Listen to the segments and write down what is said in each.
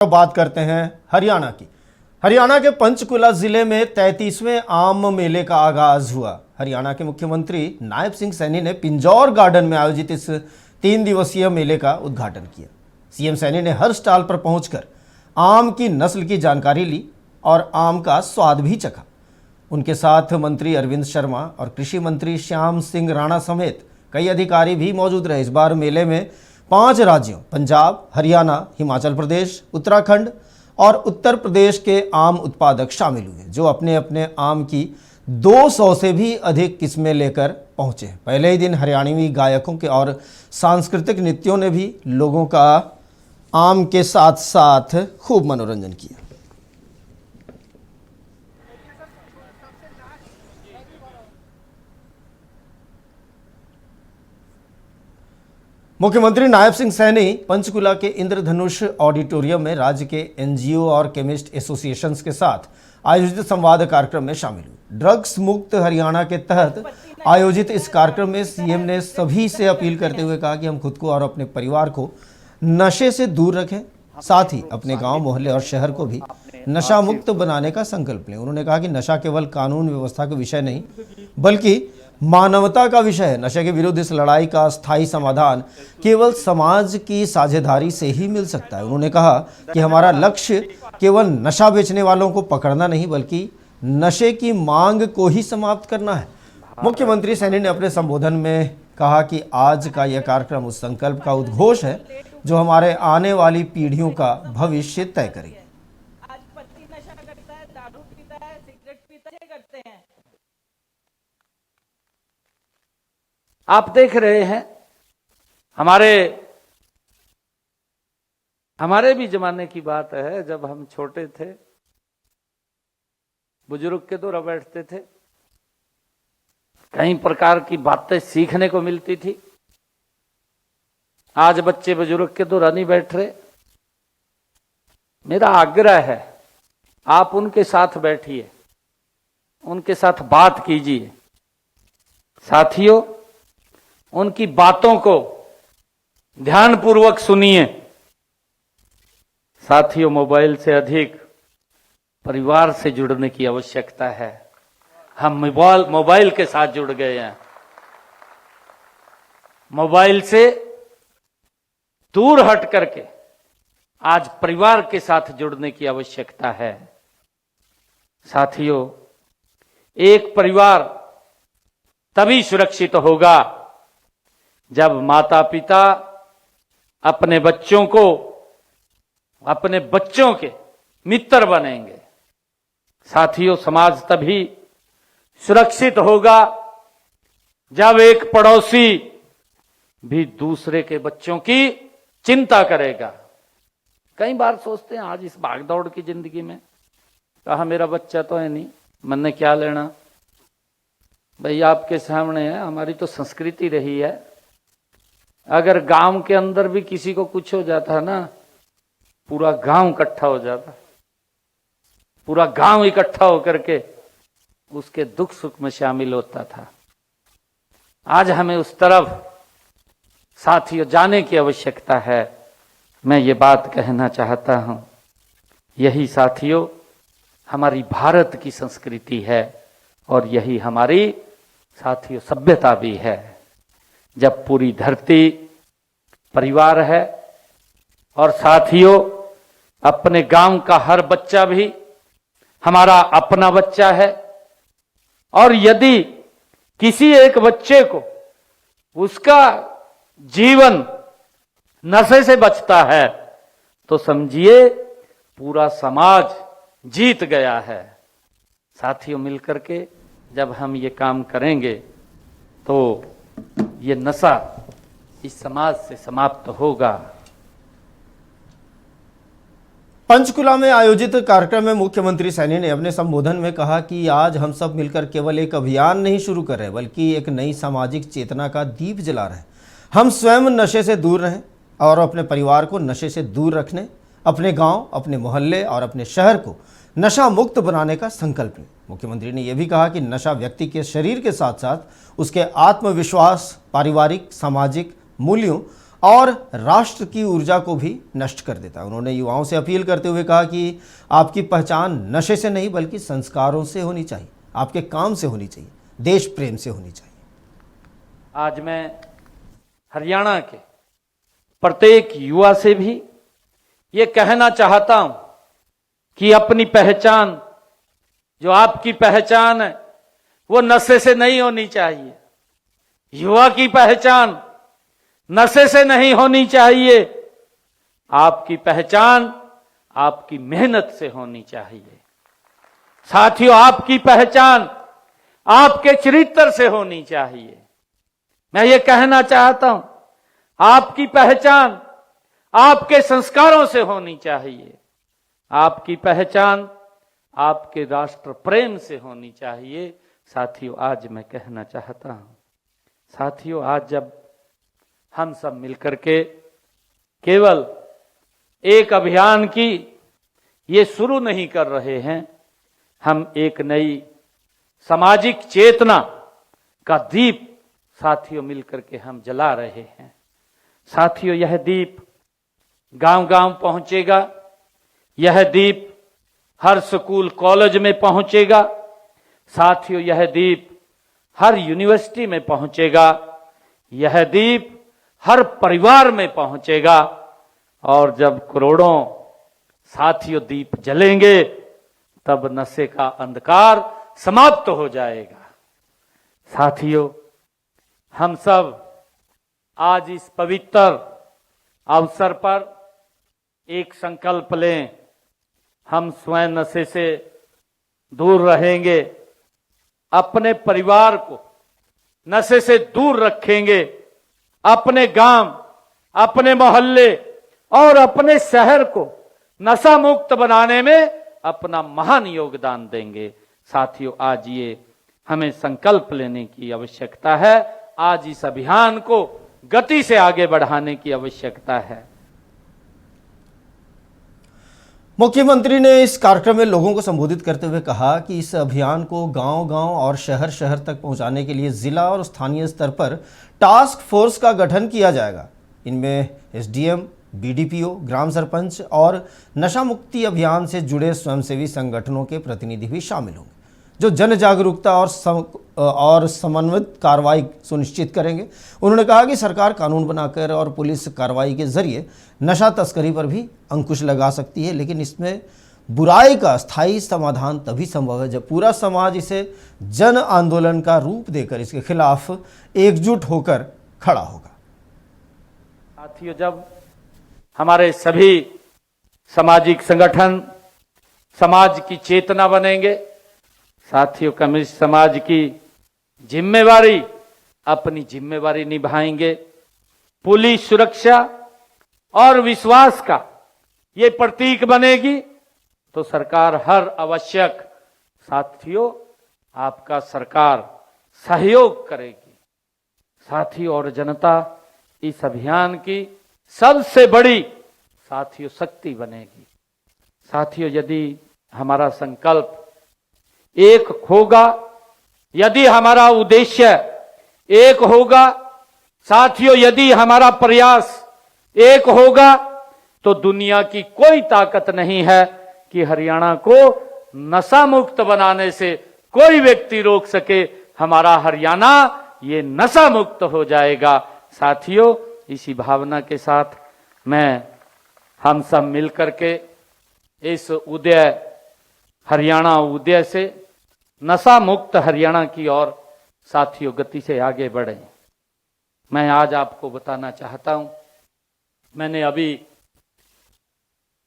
बात करते हैं हरियाणा की। हरियाणा के पंचकुला जिले में 33वें आम मेले का आगाज हुआ। हरियाणा के मुख्यमंत्री नायब सिंह सैनी ने पिंजौर गार्डन में आयोजित इस 3 दिवसीय मेले का उद्घाटन किया। सीएम सैनी ने हर स्टॉल पर पहुंचकर आम की नस्ल की जानकारी ली और आम का स्वाद भी चखा। उनके साथ मंत्री अरविंद शर्मा और कृषि मंत्री श्याम सिंह राणा समेत कई अधिकारी भी मौजूद रहे। इस बार मेले में 5 राज्यों पंजाब, हरियाणा, हिमाचल प्रदेश, उत्तराखंड और उत्तर प्रदेश के आम उत्पादक शामिल हुए, जो अपने अपने आम की 200 से भी अधिक किस्में लेकर पहुंचे। पहले ही दिन हरियाणवी गायकों के और सांस्कृतिक नृत्यों ने भी लोगों का आम के साथ साथ खूब मनोरंजन किया। मुख्यमंत्री नायब सिंह सैनी पंचकुला के इंद्रधनुष ऑडिटोरियम में राज्य के एनजीओ और केमिस्ट एसोसिएशन के साथ आयोजित संवाद कार्यक्रम में शामिल हुए। ड्रग्स मुक्त हरियाणा के तहत आयोजित इस कार्यक्रम में सीएम ने सभी से अपील करते हुए कहा कि हम खुद को और अपने परिवार को नशे से दूर रखें, साथ ही अपने गांव, मोहल्ले और शहर को भी नशा मुक्त बनाने का संकल्प लें। उन्होंने कहा कि नशा केवल कानून व्यवस्था का विषय नहीं बल्कि मानवता का विषय है। नशे के विरुद्ध इस लड़ाई का स्थायी समाधान केवल समाज की साझेदारी से ही मिल सकता है। उन्होंने कहा कि हमारा लक्ष्य केवल नशा बेचने वालों को पकड़ना नहीं बल्कि नशे की मांग को ही समाप्त करना है। मुख्यमंत्री सैनी ने अपने संबोधन में कहा कि आज का यह कार्यक्रम उस संकल्प का उद्घोष है जो हमारे आने वाली पीढ़ियों का भविष्य तय करेगी। आज पति नशा करता है, दारू पीता है, सिगरेट पीता है, करते हैं। आप देख रहे हैं हमारे भी जमाने की बात है, जब हम छोटे थे, बुजुर्ग के द्वारा बैठते थे, कई प्रकार की बातें सीखने को मिलती थी। आज बच्चे बुजुर्ग के द्वारा नहीं बैठ रहे। मेरा आग्रह है, आप उनके साथ बैठिए, उनके साथ बात कीजिए। साथियों, उनकी बातों को ध्यानपूर्वक सुनिए। साथियों, मोबाइल से अधिक परिवार से जुड़ने की आवश्यकता है। हम मोबाइल के साथ जुड़ गए हैं। मोबाइल से दूर हट करके आज परिवार के साथ जुड़ने की आवश्यकता है। साथियों, एक परिवार तभी सुरक्षित होगा जब माता पिता अपने बच्चों के मित्र बनेंगे। साथियों, समाज तभी सुरक्षित होगा जब एक पड़ोसी भी दूसरे के बच्चों की चिंता करेगा। कई बार सोचते हैं आज इस भागदौड़ की जिंदगी में, कहा मेरा बच्चा तो है नहीं, मन ने क्या लेना। भाई आपके सामने है, हमारी तो संस्कृति रही है, अगर गांव के अंदर भी किसी को कुछ हो जाता है ना, पूरा गांव इकट्ठा हो जाता, पूरा गांव इकट्ठा होकर के उसके दुख सुख में शामिल होता था। आज हमें उस तरफ साथियों जाने की आवश्यकता है। मैं ये बात कहना चाहता हूं, यही साथियों हमारी भारत की संस्कृति है और यही हमारी साथियों सभ्यता भी है। जब पूरी धरती परिवार है और साथियों अपने गांव का हर बच्चा भी हमारा अपना बच्चा है, और यदि किसी एक बच्चे को उसका जीवन नशे से बचता है तो समझिए पूरा समाज जीत गया है। साथियों, मिलकर के जब हम ये काम करेंगे तो ये नशा इस समाज से समाप्त होगा। पंचकुला में आयोजित कार्यक्रम में मुख्यमंत्री सैनी ने अपने संबोधन में कहा कि आज हम सब मिलकर केवल एक अभियान नहीं शुरू कर रहे बल्कि एक नई सामाजिक चेतना का दीप जला रहे हैं। हम स्वयं नशे से दूर रहें और अपने परिवार को नशे से दूर रखने, अपने गांव, अपने मोहल्ले और अपने शहर को नशा मुक्त बनाने का संकल्प लें। मुख्यमंत्री ने यह भी कहा कि नशा व्यक्ति के शरीर के साथ साथ उसके आत्मविश्वास, पारिवारिक, सामाजिक मूल्यों और राष्ट्र की ऊर्जा को भी नष्ट कर देता है। उन्होंने युवाओं से अपील करते हुए कहा कि आपकी पहचान नशे से नहीं बल्कि संस्कारों से होनी चाहिए, आपके काम से होनी चाहिए, देश प्रेम से होनी चाहिए। आज मैं हरियाणा के प्रत्येक युवा से भी ये कहना चाहता हूं कि अपनी पहचान, जो आपकी पहचान है, वो नशे से नहीं होनी चाहिए। युवा की पहचान नशे से नहीं होनी चाहिए। आपकी पहचान आपकी मेहनत से होनी चाहिए। साथियों, आपकी पहचान आपके चरित्र से होनी चाहिए। मैं ये कहना चाहता हूं, आपकी पहचान आपके संस्कारों से होनी चाहिए। आपकी पहचान आपके राष्ट्र प्रेम से होनी चाहिए। साथियों, आज मैं कहना चाहता हूं, साथियों, आज जब हम सब मिलकर के केवल एक अभियान की ये शुरू नहीं कर रहे हैं, हम एक नई सामाजिक चेतना का दीप साथियों मिलकर के हम जला रहे हैं। साथियों, यह दीप गांव गांव पहुंचेगा, यह दीप हर स्कूल कॉलेज में पहुंचेगा। साथियों, यह दीप हर यूनिवर्सिटी में पहुंचेगा, यह दीप हर परिवार में पहुंचेगा। और जब करोड़ों साथियों दीप जलेंगे, तब नशे का अंधकार समाप्त हो जाएगा। साथियों, हम सब आज इस पवित्र अवसर पर एक संकल्प लें, हम स्वयं नशे से दूर रहेंगे, अपने परिवार को नशे से दूर रखेंगे, अपने गांव, अपने मोहल्ले और अपने शहर को नशा मुक्त बनाने में अपना महान योगदान देंगे। साथियों, आज ये हमें संकल्प लेने की आवश्यकता है। आज इस अभियान को गति से आगे बढ़ाने की आवश्यकता है। मुख्यमंत्री ने इस कार्यक्रम में लोगों को संबोधित करते हुए कहा कि इस अभियान को गांव-गांव और शहर-शहर तक पहुंचाने के लिए जिला और स्थानीय स्तर पर टास्क फोर्स का गठन किया जाएगा। इनमें एसडीएम, बीडीपीओ, ग्राम सरपंच और नशा मुक्ति अभियान से जुड़े स्वयंसेवी संगठनों के प्रतिनिधि भी शामिल होंगे, जो जन जागरूकता और समन्वित कार्रवाई सुनिश्चित करेंगे। उन्होंने कहा कि सरकार कानून बनाकर और पुलिस कार्रवाई के जरिए नशा तस्करी पर भी अंकुश लगा सकती है, लेकिन इसमें बुराई का स्थायी समाधान तभी संभव है जब पूरा समाज इसे जन आंदोलन का रूप देकर इसके खिलाफ एकजुट होकर खड़ा होगा। साथियों, जब हमारे सभी सामाजिक संगठन समाज की चेतना बनेंगे, साथियों, कम्युनिस्ट समाज की जिम्मेवारी अपनी जिम्मेवारी निभाएंगे। पुलिस सुरक्षा और विश्वास का ये प्रतीक बनेगी, तो सरकार हर आवश्यक, साथियों, आपका सरकार सहयोग करेगी। साथियों, और जनता इस अभियान की सबसे बड़ी, साथियों, शक्ति बनेगी। साथियों, यदि हमारा संकल्प एक होगा, यदि हमारा उद्देश्य एक होगा, साथियों, यदि हमारा प्रयास एक होगा, तो दुनिया की कोई ताकत नहीं है कि हरियाणा को नशा मुक्त बनाने से कोई व्यक्ति रोक सके। हमारा हरियाणा ये नशा मुक्त हो जाएगा। साथियों, इसी भावना के साथ मैं हम सब मिलकर के इस उदय हरियाणा उदय से नशा मुक्त हरियाणा की ओर साथियों गति से आगे बढ़े। मैं आज आपको बताना चाहता हूं, मैंने अभी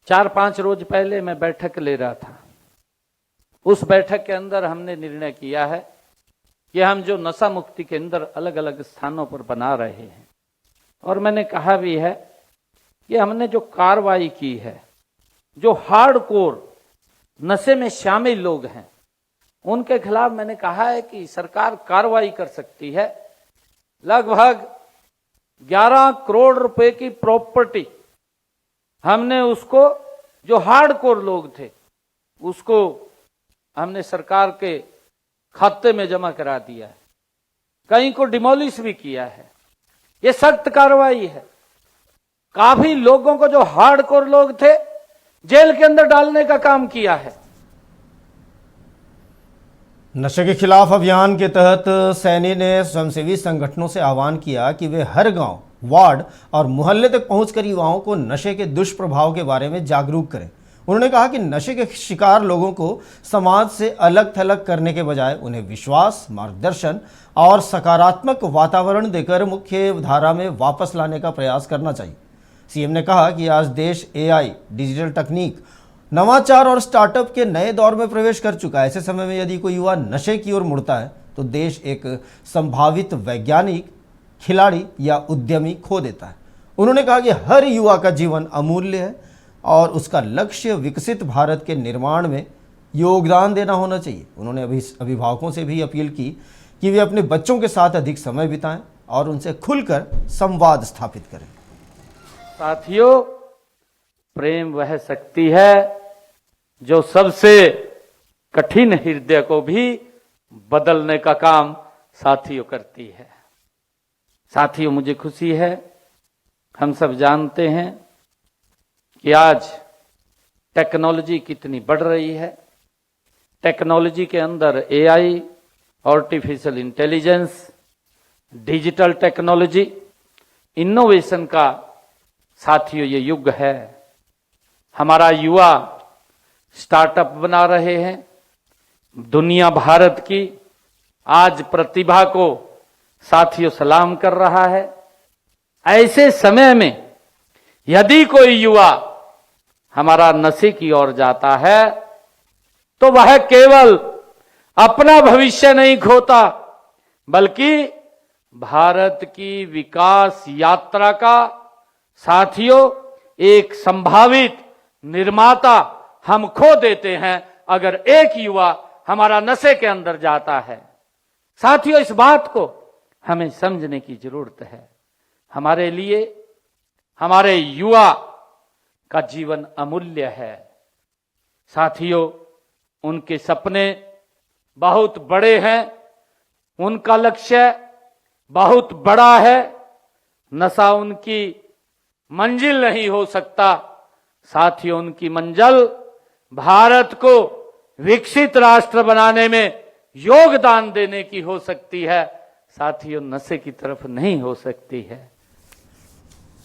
4-5 रोज पहले मैं बैठक ले रहा था। उस बैठक के अंदर हमने निर्णय किया है कि हम जो नशा मुक्ति के अंदर अलग अलग स्थानों पर बना रहे हैं, और मैंने कहा भी है कि हमने जो कार्रवाई की है, जो हार्डकोर नशे में शामिल लोग हैं, उनके खिलाफ मैंने कहा है कि सरकार कार्रवाई कर सकती है। लगभग 11 करोड़ रुपए की प्रॉपर्टी हमने उसको, जो हार्डकोर लोग थे, उसको हमने सरकार के खाते में जमा करा दिया है। कहीं को डिमोलिश भी किया है। ये सख्त कार्रवाई है। काफी लोगों को जो हार्डकोर लोग थे जेल के अंदर डालने का काम किया है। नशे के खिलाफ अभियान के तहत सैनी ने स्वयंसेवी संगठनों से आह्वान किया कि वे हर गांव, वार्ड और मोहल्ले तक पहुंचकर युवाओं को नशे के दुष्प्रभाव के बारे में जागरूक करें। उन्होंने कहा कि नशे के शिकार लोगों को समाज से अलग थलग करने के बजाय उन्हें विश्वास, मार्गदर्शन और सकारात्मक वातावरण देकर मुख्य धारा में वापस लाने का प्रयास करना चाहिए। सीएम ने कहा कि आज देश एआई, डिजिटल तकनीक, नवाचार और स्टार्टअप के नए दौर में प्रवेश कर चुका है। ऐसे समय में यदि कोई युवा नशे की ओर मुड़ता है तो देश एक संभावित वैज्ञानिक, खिलाड़ी या उद्यमी खो देता है। उन्होंने कहा कि हर युवा का जीवन अमूल्य है और उसका लक्ष्य विकसित भारत के निर्माण में योगदान देना होना चाहिए। उन्होंने अभिभावकों से भी अपील की कि वे अपने बच्चों के साथ अधिक समय बिताएं और उनसे खुलकर संवाद स्थापित करें। साथियों, प्रेम वह शक्ति है जो सबसे कठिन हृदय को भी बदलने का काम साथियों करती है। साथियों, मुझे खुशी है, हम सब जानते हैं कि आज टेक्नोलॉजी कितनी बढ़ रही है। टेक्नोलॉजी के अंदर AI, artificial intelligence, digital technology, innovation का साथियों ये युग है। हमारा युवा स्टार्टअप बना रहे हैं। दुनिया भारत की आज प्रतिभा को साथियों सलाम कर रहा है। ऐसे समय में यदि कोई युवा हमारा नशे की ओर जाता है तो वह केवल अपना भविष्य नहीं खोता, बल्कि भारत की विकास यात्रा का साथियों एक संभावित निर्माता हम खो देते हैं अगर एक युवा हमारा नशे के अंदर जाता है। साथियों, इस बात को हमें समझने की जरूरत है। हमारे लिए हमारे युवा का जीवन अमूल्य है। साथियों, उनके सपने बहुत बड़े हैं, उनका लक्ष्य बहुत बड़ा है। नशा उनकी मंजिल नहीं हो सकता। साथियों, उनकी मंजिल भारत को विकसित राष्ट्र बनाने में योगदान देने की हो सकती है। साथियों, नशे की तरफ नहीं हो सकती है।